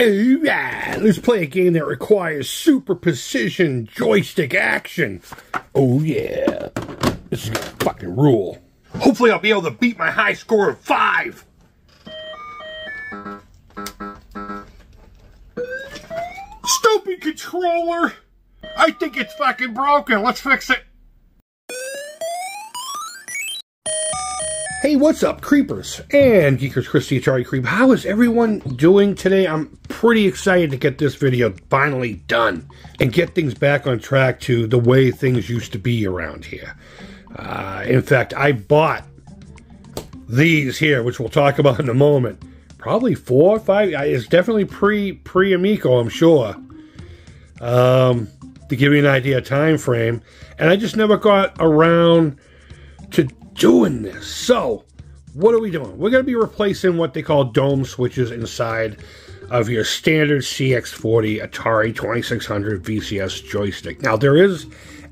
Alright, let's play a game that requires super precision joystick action. Oh yeah, this is gonna fucking rule. Hopefully I'll be able to beat my high score of 5. Stupid controller! I think it's fucking broken. Let's fix it. Hey, what's up, Creepers and Geekers? Chris the Atari Creep. How is everyone doing today? I'm pretty excited to get this video finally done and get things back on track to the way things used to be around here. In fact, I bought these here, which we'll talk about in a moment. Probably 4 or 5. It's definitely pre-Amico, I'm sure. To give you an idea of time frame. And I just never got around to doing this. So, what are we doing? We're going to be replacing what they call dome switches inside of your standard CX40 Atari 2600 VCS joystick. Now, there is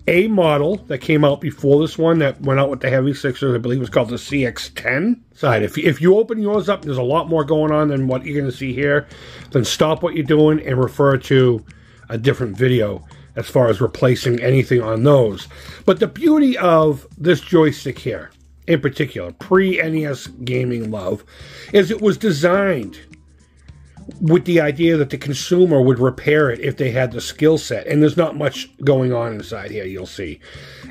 a model that came out before this one that went out with the heavy sixers. I believe it's called the CX10 side. If you open yours up, there's a lot more going on than what you're going to see here. Then stop what you're doing and refer to a different video as far as replacing anything on those. But the beauty of this joystick here, in particular, pre-NES gaming love, is it was designed with the idea that the consumer would repair it if they had the skill set. And there's not much going on inside here, you'll see.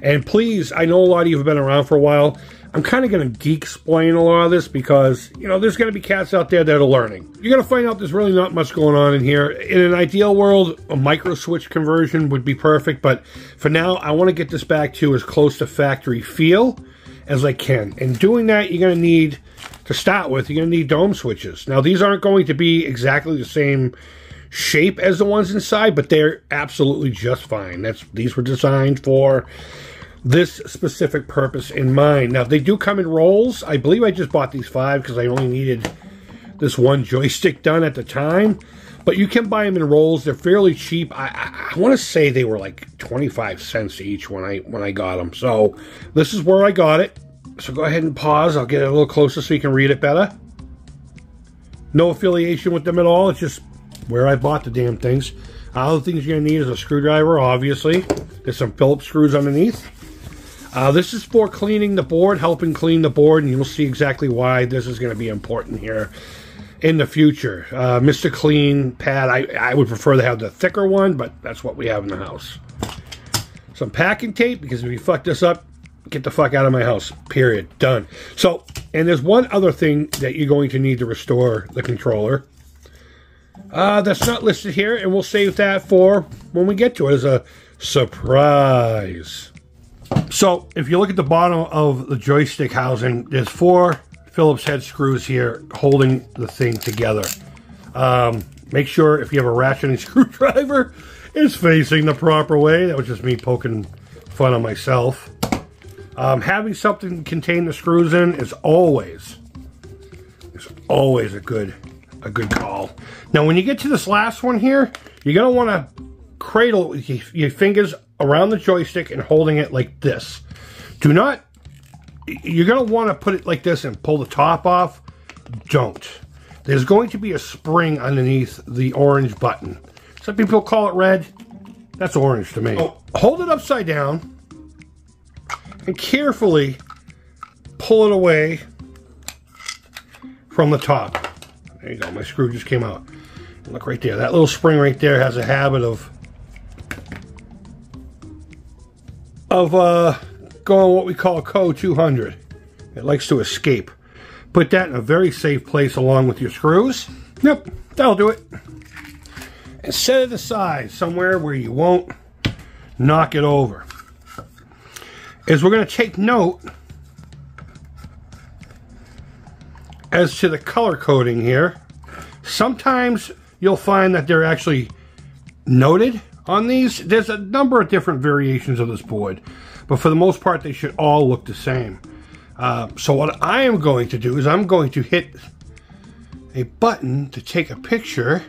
And please, I know a lot of you have been around for a while. I'm kind of going to geek-splain a lot of this because, you know, there's going to be cats out there that are learning. You're going to find out there's really not much going on in here. In an ideal world, a micro-switch conversion would be perfect, but for now, I want to get this back to as close to factory feel as I can. And doing that, you're going to need, to start with, you're going to need dome switches. Now, these aren't going to be exactly the same shape as the ones inside, but they're absolutely just fine. These were designed for this specific purpose in mind. Now, they do come in rolls. I believe I just bought these 5 because I only needed this one joystick done at the time. But you can buy them in rolls. They're fairly cheap. I want to say they were like 25 cents each when I got them. So this is where I got it. So go ahead and pause. I'll get it a little closer so you can read it better. No affiliation with them at all. It's just where I bought the damn things. Other things you're going to need is a screwdriver, obviously. There's some Phillips screws underneath. This is for cleaning the board, helping clean the board, and you'll see exactly why this is going to be important here in the future. Mr. Clean pad, I would prefer to have the thicker one, but that's what we have in the house. Some packing tape, because if you fuck this up, get the fuck out of my house. Period. Done. So, and there's one other thing that you're going to need to restore the controller. That's not listed here, and we'll save that for when we get to it as a surprise. So, if you look at the bottom of the joystick housing, there's 4 Phillips head screws here holding the thing together. Make sure if you have a ratcheting screwdriver, it's facing the proper way. That was just me poking fun on myself. Having something to contain the screws in is always a good call. Now, when you get to this last one here, you're going to want to cradle your fingers around the joystick and holding it like this. Do not, you're going to want to put it like this and pull the top off. Don't. There's going to be a spring underneath the orange button. Some people call it red. That's orange to me. Oh, hold it upside down and carefully pull it away from the top. There you go. My screw just came out. Look right there. That little spring right there has a habit of going what we call code 200. It likes to escape. Put that in a very safe place along with your screws. Yep, that'll do it. And set it aside somewhere where you won't knock it over. As we're going to take note as to the color coding here. Sometimes you'll find that they're actually noted on these. There's a number of different variations of this board, but for the most part, they should all look the same. So what I am going to do is I'm going to hit a button to take a picture.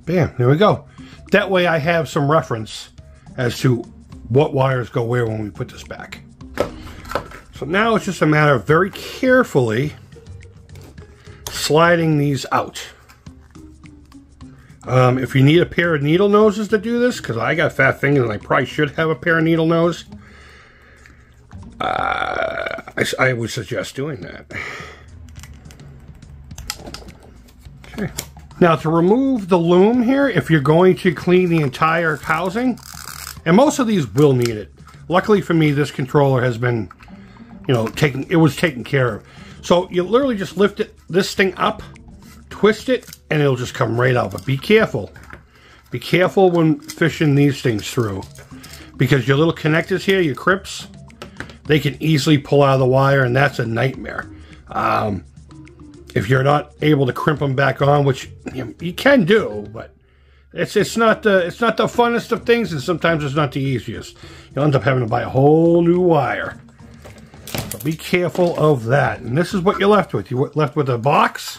Bam, there we go. That way I have some reference as to what wires go where when we put this back. So now it's just a matter of very carefully sliding these out. If you need a pair of needle noses to do this, because I got fat fingers and I probably should have a pair of needle nose, I would suggest doing that. Okay. Now, to remove the loom here, if you're going to clean the entire housing, and most of these will need it. Luckily for me, this controller has been, you know, taken care of. So you literally just lift this thing up, twist it, and it'll just come right out. But be careful. Be careful when fishing these things through, because your little connectors here, your crips, they can easily pull out of the wire, and that's a nightmare. If you're not able to crimp them back on, which you can do, but it's not the funnest of things, and sometimes it's not the easiest. You'll end up having to buy a whole new wire. So be careful of that. And this is what you're left with. You're left with a box.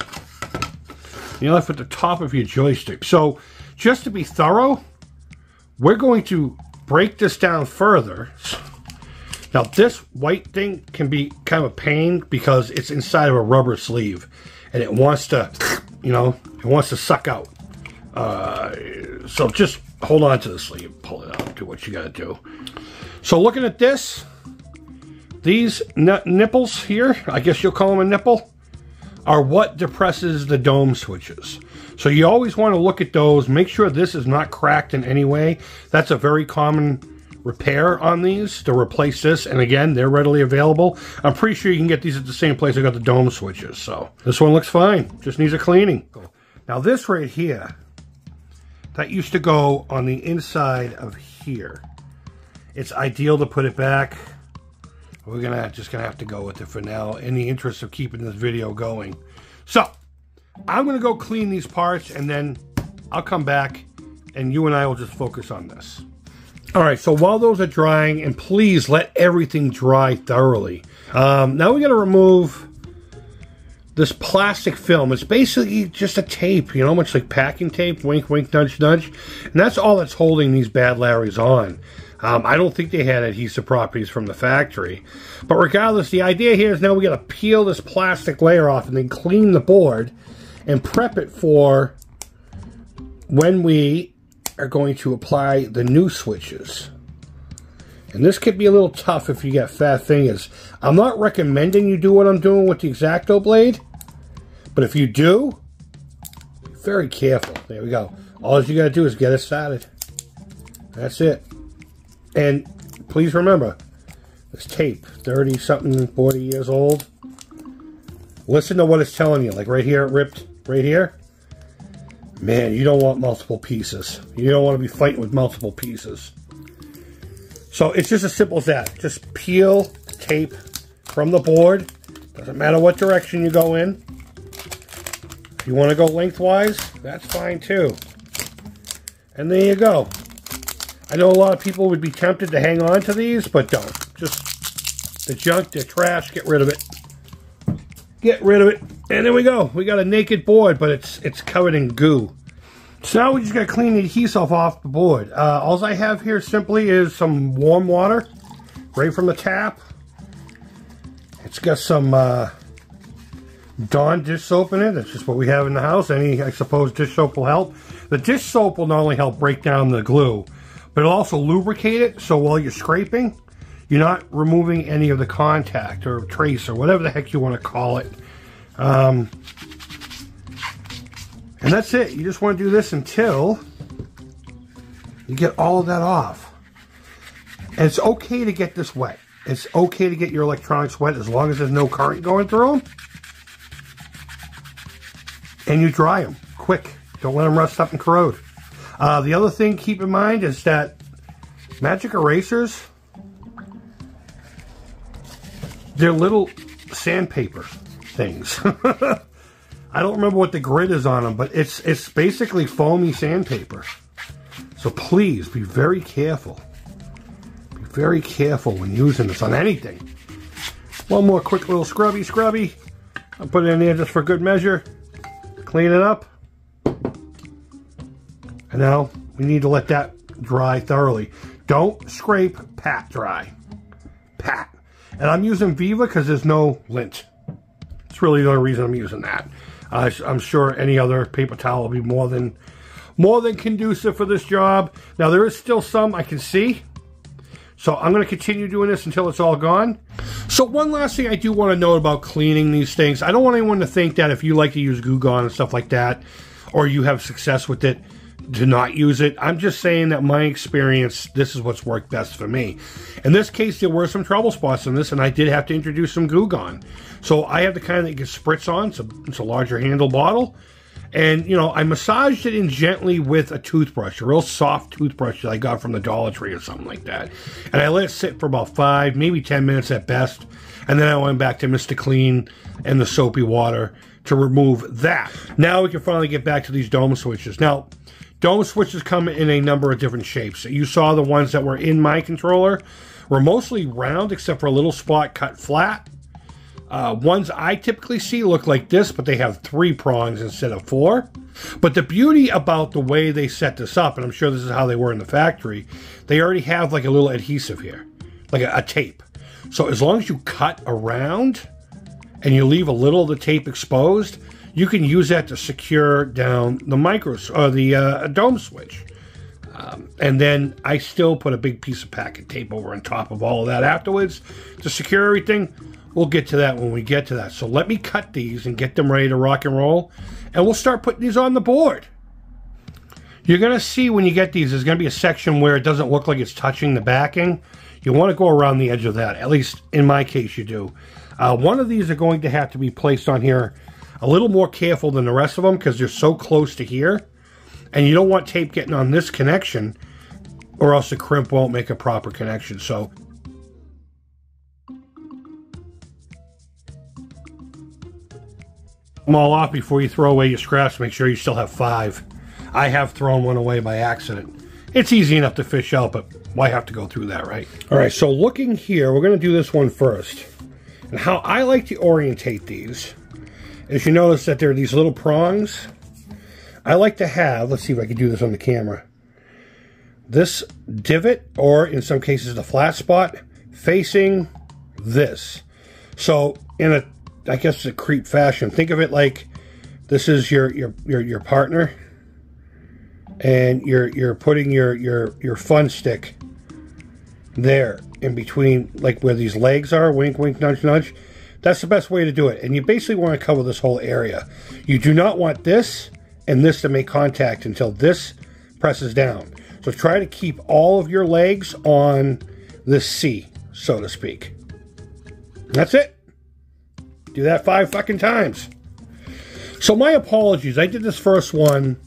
You're left with the top of your joystick. So just to be thorough, we're going to break this down further. Now this white thing can be kind of a pain because it's inside of a rubber sleeve, and it wants to, you know, it wants to suck out. So just hold on to the sleeve, pull it out, do what you got to do. So looking at this, these nipples here, I guess you'll call them a nipple, are what depresses the dome switches. So you always want to look at those, make sure this is not cracked in any way. That's a very common repair on these, to replace this, and again, they're readily available. I'm pretty sure you can get these at the same place I got the dome switches. So this one looks fine, just needs a cleaning. Now this right here, that used to go on the inside of here. It's ideal to put it back. We're just gonna have to go with it for now, in the interest of keeping this video going. So I'm gonna go clean these parts, and then I'll come back and you and I will just focus on this. All right, so while those are drying, and please let everything dry thoroughly. Now we got to remove this plastic film. It's basically just a tape, you know, much like packing tape, wink, wink, nudge, nudge. And that's all that's holding these bad Larrys on. I don't think they had adhesive properties from the factory. But regardless, the idea here is now we got to peel this plastic layer off and then clean the board and prep it for when we are going to apply the new switches. And this could be a little tough if you got fat fingers. I'm not recommending you do what I'm doing with the X-Acto blade, but if you do, be very careful. There we go. All you got to do is get it started. That's it. And please remember, this tape, 30-something, 40 years old. Listen to what it's telling you. Like right here, it ripped right here. Man, you don't want multiple pieces. You don't want to be fighting with multiple pieces. So it's just as simple as that. Just peel tape from the board. Doesn't matter what direction you go in. If you want to go lengthwise, that's fine too. And there you go. I know a lot of people would be tempted to hang on to these, but don't. Just the junk, the trash, get rid of it. Get rid of it. And there we go. We got a naked board, but it's covered in goo. So now we just got to clean the adhesive off the board. All I have here simply is some warm water, right from the tap. It's got some Dawn dish soap in it. That's just what we have in the house. Any, I suppose, dish soap will help. The dish soap will not only help break down the glue, but it'll also lubricate it, so while you're scraping, you're not removing any of the contact or trace or whatever the heck you want to call it. And that's it. You just want to do this until you get all of that off. And it's okay to get this wet. It's okay to get your electronics wet as long as there's no current going through them. And you dry them quick. Don't let them rust up and corrode. The other thing keep in mind is that magic erasers, they're little sandpaper things. I don't remember what the grid is on them, but it's basically foamy sandpaper. So please be very careful. Be very careful when using this on anything. One more quick little scrubby. I'll put it in there just for good measure. Clean it up. And now we need to let that dry thoroughly. Don't scrape, pat dry. Pat. And I'm using Viva because there's no lint. It's really the only reason I'm using that. I'm sure any other paper towel will be more than more than conducive for this job. Now, there is still some I can see. So I'm going to continue doing this until it's all gone. So one last thing I do want to note about cleaning these things. I don't want anyone to think that if you like to use Goo Gone and stuff like that, or you have success with it, to not use it. I'm just saying that my experience, this is what's worked best for me. In this case, there were some trouble spots in this, and I did have to introduce some Goo Gone. So I have the kind that you can spritz on. It's a larger handle bottle. And, you know, I massaged it in gently with a toothbrush, a real soft toothbrush that I got from the Dollar Tree or something like that. And I let it sit for about 5, maybe 10 minutes at best. And then I went back to Mr. Clean and the soapy water to remove that. Now we can finally get back to these dome switches. Now, dome switches come in a number of different shapes. You saw the ones that were in my controller were mostly round, except for a little spot cut flat. Ones I typically see look like this, but they have 3 prongs instead of 4. But the beauty about the way they set this up, and I'm sure this is how they were in the factory, they already have like a little adhesive here, like a tape. So as long as you cut around and you leave a little of the tape exposed, you can use that to secure down the dome switch. And then I still put a big piece of packet tape over on top of all of that afterwards to secure everything. We'll get to that when we get to that. So let me cut these and get them ready to rock and roll. And we'll start putting these on the board. You're going to see when you get these, there's going to be a section where it doesn't look like it's touching the backing. You want to go around the edge of that. At least in my case you do. One of these are going to have to be placed on here a little more careful than the rest of them because they're so close to here. And you don't want tape getting on this connection or else the crimp won't make a proper connection. So them all off before you throw away your scraps. Make sure you still have 5. I have thrown one away by accident. It's easy enough to fish out, but why have to go through that, right? All right, so looking here, we're going to do this one first. And how I like to orientate these is you notice that there are these little prongs. I like to have, let's see if I can do this on the camera, this divot, or in some cases the flat spot, facing this. So in a, I guess it's a creep fashion, think of it like this is your partner, and you're putting your fun stick there in between, like where these legs are, wink wink nudge nudge. That's the best way to do it. And you basically want to cover this whole area. You do not want this and this to make contact until this presses down. So try to keep all of your legs on this C, so to speak. That's it. Do that 5 fucking times. So my apologies. I did this first one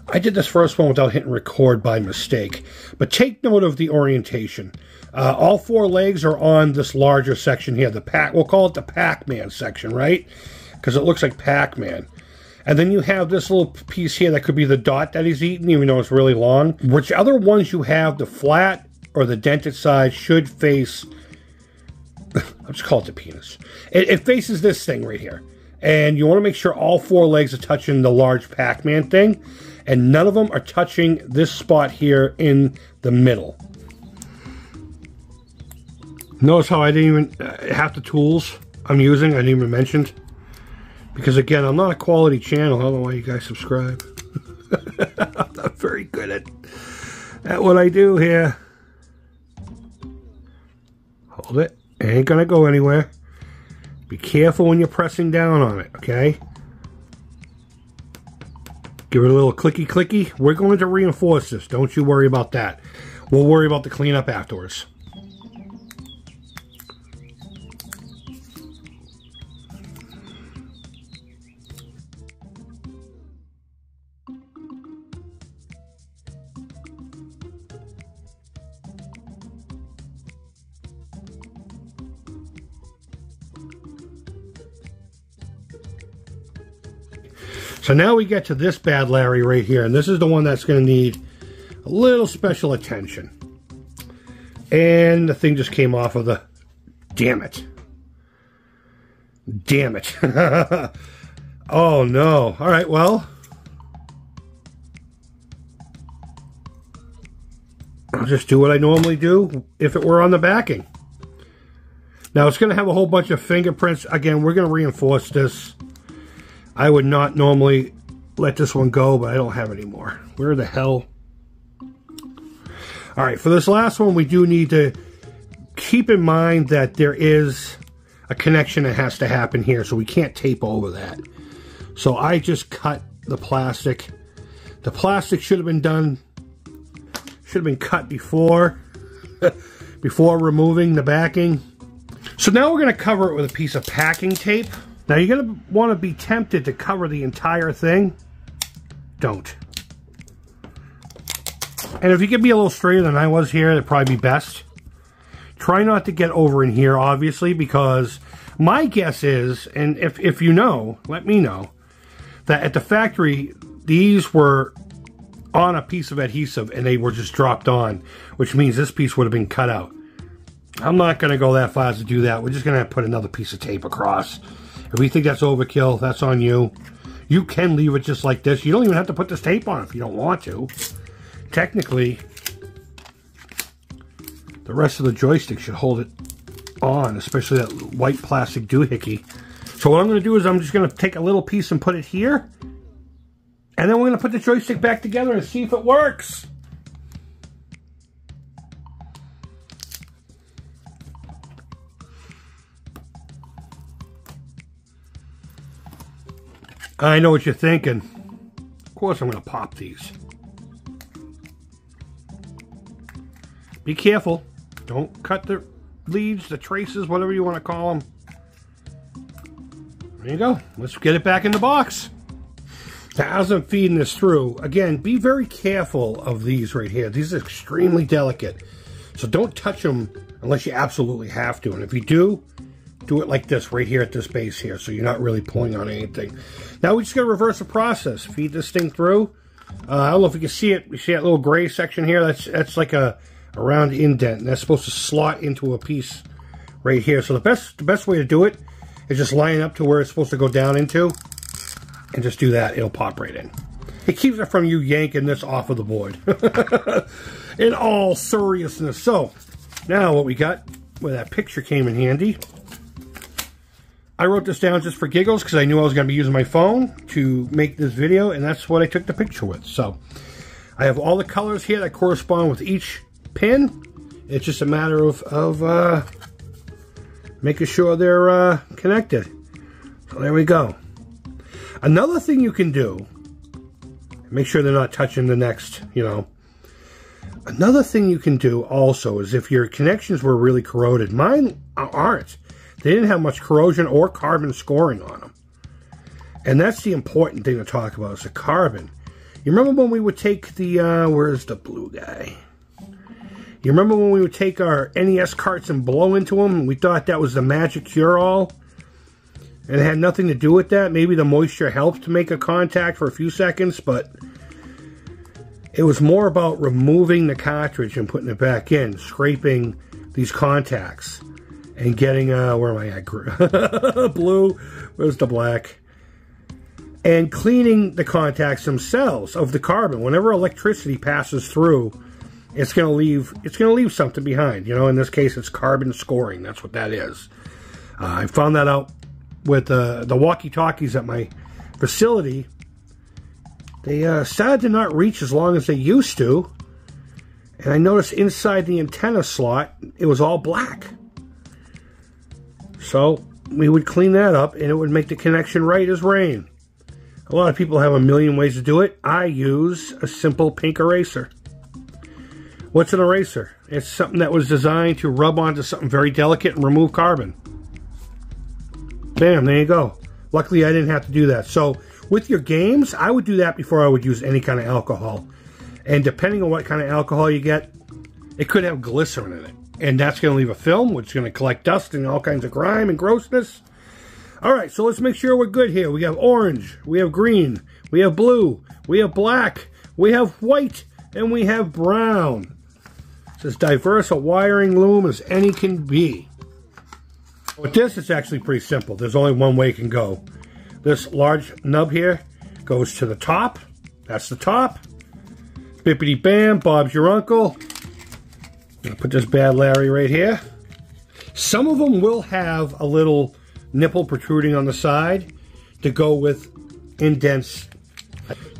without hitting record by mistake. But take note of the orientation. All 4 legs are on this larger section here. We'll call it the Pac-Man section, right? Because it looks like Pac-Man. And then you have this little piece here that could be the dot that he's eating, even though it's really long. Which other ones you have, the flat or the dented side should face... I'll just call it the penis. It faces this thing right here. And you want to make sure all 4 legs are touching the large Pac-Man thing. And none of them are touching this spot here in the middle. Notice how I didn't even half the tools I'm using, I didn't even mention. Because again, I'm not a quality channel. I don't know why you guys subscribe. I'm not very good at what I do here. Hold it. It ain't gonna go anywhere. Be careful when you're pressing down on it, okay? Give it a little clicky clicky. We're going to reinforce this. Don't you worry about that. We'll worry about the cleanup afterwards. So now we get to this bad Larry right here, and this is the one that's going to need a little special attention. And the thing just came off of the... Damn it. Damn it. Oh no. Alright, well. I'll just do what I normally do if it were on the backing. Now it's going to have a whole bunch of fingerprints. Again, we're going to reinforce this. I would not normally let this one go, but I don't have any more. Where the hell? All right, for this last one, we do need to keep in mind that there is a connection that has to happen here, so we can't tape over that. So I just cut the plastic. The plastic should have been cut before, before removing the backing. So now we're going to cover it with a piece of packing tape. Now you're going to want to be tempted to cover the entire thing. Don't. And if you could be a little straighter than I was here, that'd probably be best. Try not to get over in here, obviously, because my guess is, and if you know, let me know, that at the factory, these were on a piece of adhesive and they were just dropped on, which means this piece would have been cut out. I'm not going to go that far as to do that. We're just going to have to put another piece of tape across. If we think that's overkill, that's on you. You can leave it just like this. You don't even have to put this tape on if you don't want to. Technically, the rest of the joystick should hold it on, especially that white plastic doohickey. So what I'm going to do is I'm just going to take a little piece and put it here. And then we're going to put the joystick back together and see if it works. I know what you're thinking. Of course I'm going to pop these. Be careful. Don't cut the leads, the traces, whatever you want to call them. There you go. Let's get it back in the box. Now, as I'm feeding this through, again, be very careful of these right here. These are extremely delicate. So don't touch them unless you absolutely have to. And if you do it like this, right here at this base here, so you're not really pulling on anything. Now we just got to reverse the process. Feed this thing through. I don't know if you can see it. You see that little gray section here? That's like a round indent, and that's supposed to slot into a piece right here. So the best way to do it is just line up to where it's supposed to go down into, and just do that. It'll pop right in. It keeps it from you yanking this off of the board. In all seriousness. So now what we got, where that picture came in handy, I wrote this down just for giggles because I knew I was going to be using my phone to make this video, and that's what I took the picture with. So I have all the colors here that correspond with each pin. It's just a matter of making sure they're connected. So there we go. Another thing you can do, make sure they're not touching the next, Another thing you can do also is if your connections were really corroded. Mine aren't. They didn't have much corrosion or carbon scoring on them. And that's the important thing to talk about, is the carbon. You remember when we would take the, where's the blue guy? You remember when we would take our NES carts and blow into them? And we thought that was the magic cure-all? And it had nothing to do with that. Maybe the moisture helped to make a contact for a few seconds, but it was more about removing the cartridge and putting it back in, scraping these contacts, and getting, where am I at? Blue, where's the black? And cleaning the contacts themselves of the carbon. Whenever electricity passes through, it's going to leave something behind. In this case, it's carbon scoring. That's what that is. I found that out with the walkie-talkies at my facility. They started to not reach as long as they used to. And I noticed inside the antenna slot, it was all black. So we would clean that up, and it would make the connection right as rain. A lot of people have a million ways to do it. I use a simple pink eraser. What's an eraser? It's something that was designed to rub onto something very delicate and remove carbon. Bam, there you go. Luckily, I didn't have to do that. So with your games, I would do that before I would use any kind of alcohol. And depending on what kind of alcohol you get, it could have glycerin in it. And that's going to leave a film, which is going to collect dust and all kinds of grime and grossness. All right, so let's make sure we're good here. We have orange, we have green, we have blue, we have black, we have white, and we have brown. It's as diverse a wiring loom as any can be. With this, it's actually pretty simple. There's only one way it can go. This large nub here goes to the top. That's the top. Bippity bam, Bob's your uncle. I'll put this bad Larry right here. Some of them will have a little nipple protruding on the side to go with indents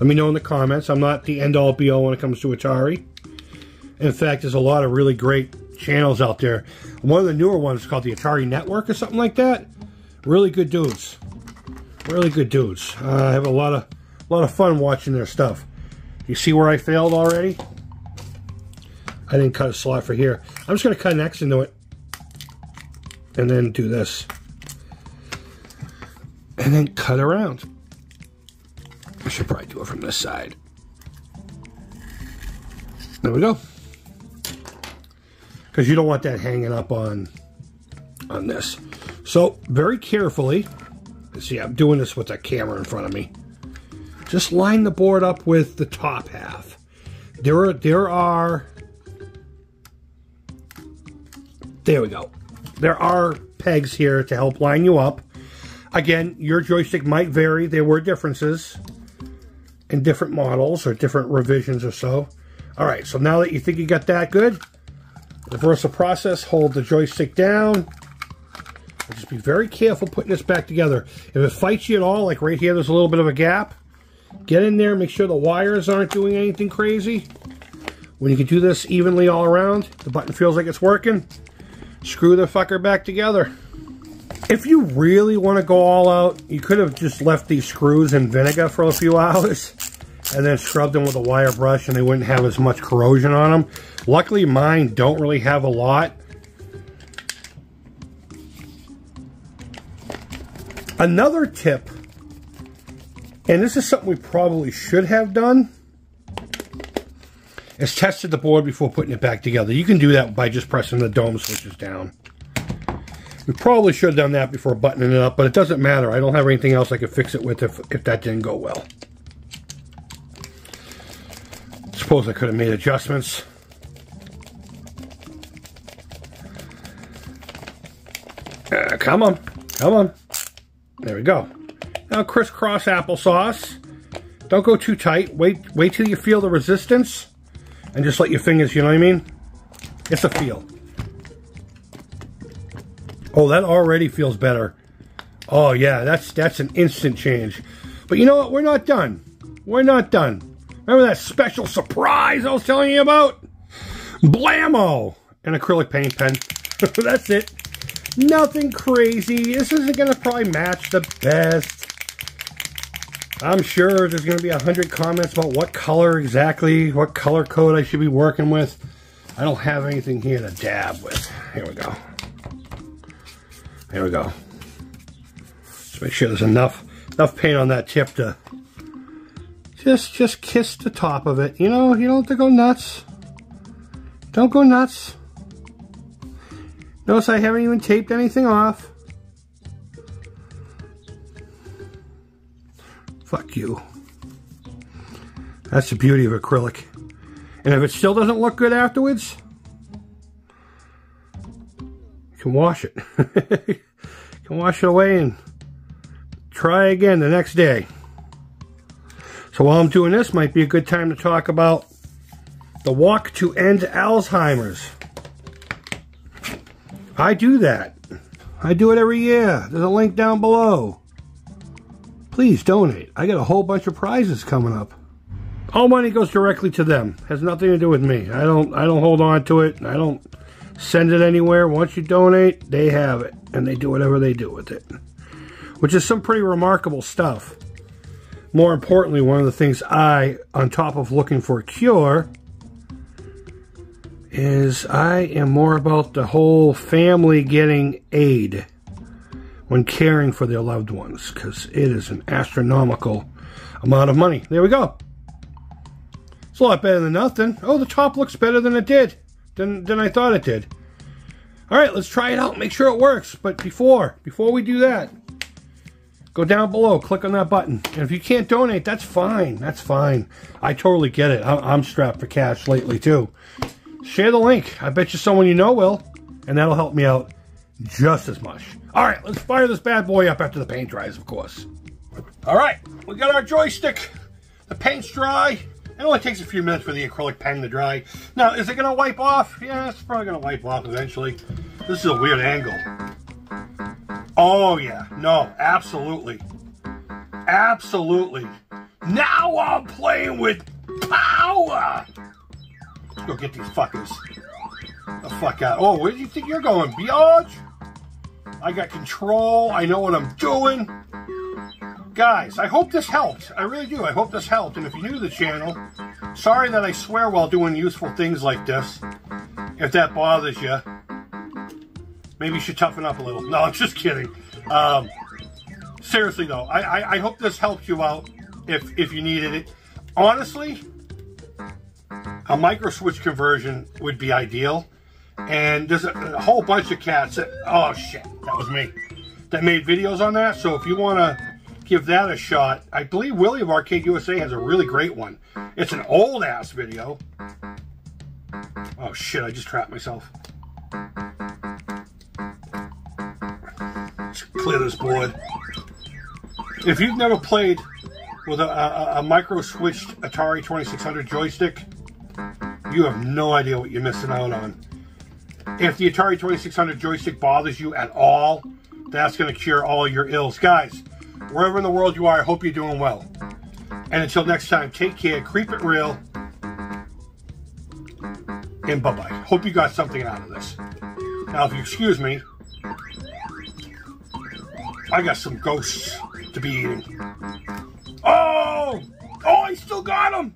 Let me know in the comments. I'm not the end-all be-all when it comes to Atari. In fact, there's a lot of really great channels out there. One of the newer ones is called the Atari Network or something like that. Really good dudes. Really good dudes. I have a lot of fun watching their stuff. You see where I failed already? I didn't cut a slot for here. I'm just going to cut an X into it. And then do this. And then cut around. I should probably do it from this side. There we go. Because you don't want that hanging up on this. So, very carefully, see, I'm doing this with a camera in front of me. Just line the board up with the top half. There we go. There are pegs here to help line you up. Again, your joystick might vary. There were differences in different models or different revisions or so. All right, so now that you think you got that good, reverse the process, hold the joystick down. Just be very careful putting this back together. If it fights you at all, like right here, there's a little bit of a gap. Get in there, make sure the wires aren't doing anything crazy. When you can do this evenly all around, the button feels like it's working, screw the fucker back together. If you really want to go all out, you could have just left these screws in vinegar for a few hours and then scrubbed them with a wire brush and they wouldn't have as much corrosion on them. Luckily, mine don't really have a lot. Another tip, and this is something we probably should have done, is tested the board before putting it back together. You can do that by just pressing the dome switches down. We probably should have done that before buttoning it up, but it doesn't matter. I don't have anything else I could fix it with if that didn't go well. Suppose I could have made adjustments. Come on. Come on. There we go. Now crisscross applesauce. Don't go too tight. Wait till you feel the resistance. And just let your fingers, you know what I mean? It's a feel. Oh, that already feels better. Oh yeah, that's an instant change. But you know what? We're not done. We're not done. Remember that special surprise I was telling you about? Blammo! An acrylic paint pen. That's it. Nothing crazy. This isn't going to probably match the best. I'm sure there's going to be 100 comments about what color exactly, what color code I should be working with. I don't have anything here to dab with. Here we go. There we go. Just make sure there's enough paint on that tip to just kiss the top of it. You know, you don't have to go nuts. Don't go nuts. Notice I haven't even taped anything off. Fuck you. That's the beauty of acrylic. And if it still doesn't look good afterwards, you can wash it. You can wash it away and try again the next day. So while I'm doing this, might be a good time to talk about the walk to end Alzheimer's. I do that. I do it every year. There's a link down below. Please donate. I got a whole bunch of prizes coming up. All money goes directly to them. Has nothing to do with me. I don't hold on to it. I don't send it anywhere. Once you donate, they have it. And they do whatever they do with it. Which is some pretty remarkable stuff. More importantly, one of the things on top of looking for a cure, is I am more about the whole family getting aid when caring for their loved ones, because it is an astronomical amount of money. There we go. It's a lot better than nothing. Oh, the top looks better than it did, than I thought it did. All right, let's try it out, make sure it works. But before we do that, go down below, click on that button. And if you can't donate, that's fine. That's fine. I totally get it. I'm strapped for cash lately, too. Share the link. I bet you someone you know will. And that'll help me out just as much. All right, let's fire this bad boy up after the paint dries, of course. All right, we got our joystick. The paint's dry. It only takes a few minutes for the acrylic pen to dry. Now, is it going to wipe off? Yeah, it's probably going to wipe off eventually. This is a weird angle. Oh, yeah. No, absolutely. Absolutely. Now I'm playing with power. Let's go get these fuckers the fuck out. Oh, where do you think you're going, biatch? I got control. I know what I'm doing. Guys, I hope this helped. I really do. I hope this helped. And if you're new to the channel, sorry that I swear while doing useful things like this. If that bothers you, maybe you should toughen up a little. No, I'm just kidding. Seriously though, I hope this helped you out if you needed it. Honestly, a micro switch conversion would be ideal. And there's a whole bunch of cats that, oh shit, that was me, that made videos on that. So if you want to give that a shot, I believe Willie of Arcade USA has a really great one. It's an old ass video. Oh shit, I just trapped myself. Let's clear this board. If you've never played with a micro switched Atari 2600 joystick, you have no idea what you're missing out on. If the Atari 2600 joystick bothers you at all, that's going to cure all your ills. Guys, wherever in the world you are, I hope you're doing well. And until next time, take care, creep it real, and bye-bye. Hope you got something out of this. Now, if you excuse me, I got some ghosts to be eating. Oh! Oh, I still got them!